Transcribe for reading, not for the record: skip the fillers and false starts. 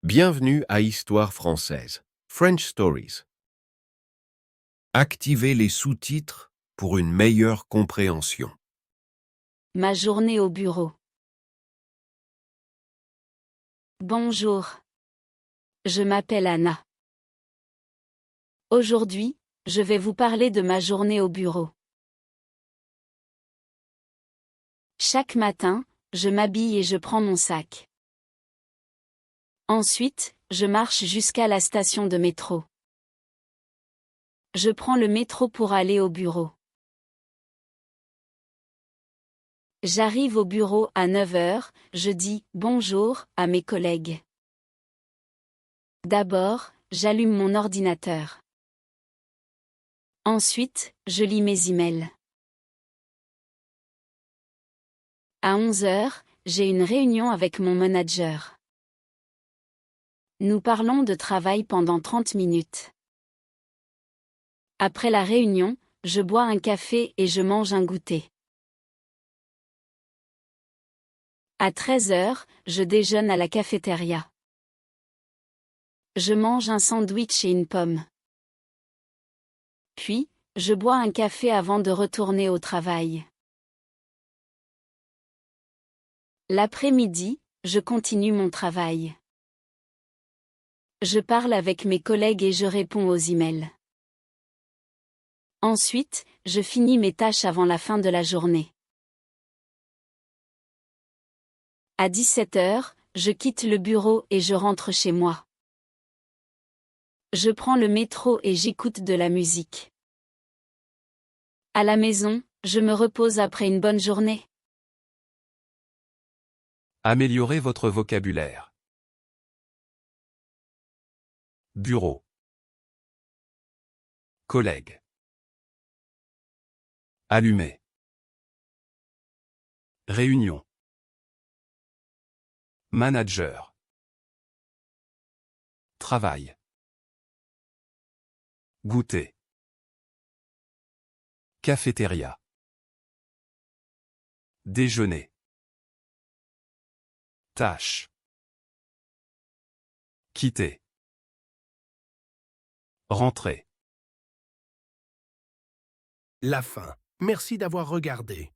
Bienvenue à Histoire française, French Stories. Activez les sous-titres pour une meilleure compréhension. Ma journée au bureau. Bonjour. Je m'appelle Anna. Aujourd'hui, je vais vous parler de ma journée au bureau. Chaque matin, je m'habille et je prends mon sac. Ensuite, je marche jusqu'à la station de métro. Je prends le métro pour aller au bureau. J'arrive au bureau à 9 heures, je dis « bonjour » à mes collègues. D'abord, j'allume mon ordinateur. Ensuite, je lis mes emails. À 11 heures, j'ai une réunion avec mon manager. Nous parlons de travail pendant 30 minutes. Après la réunion, je bois un café et je mange un goûter. À 13 heures, je déjeune à la cafétéria. Je mange un sandwich et une pomme. Puis, je bois un café avant de retourner au travail. L'après-midi, je continue mon travail. Je parle avec mes collègues et je réponds aux emails. Ensuite, je finis mes tâches avant la fin de la journée. À 17 heures, je quitte le bureau et je rentre chez moi. Je prends le métro et j'écoute de la musique. À la maison, je me repose après une bonne journée. Améliorez votre vocabulaire. Bureau. Collègue. Allumer. Réunion. Manager. Travail. Goûter. Cafétéria. Déjeuner. Tâche. Quitter. Rentrer. La fin. Merci d'avoir regardé.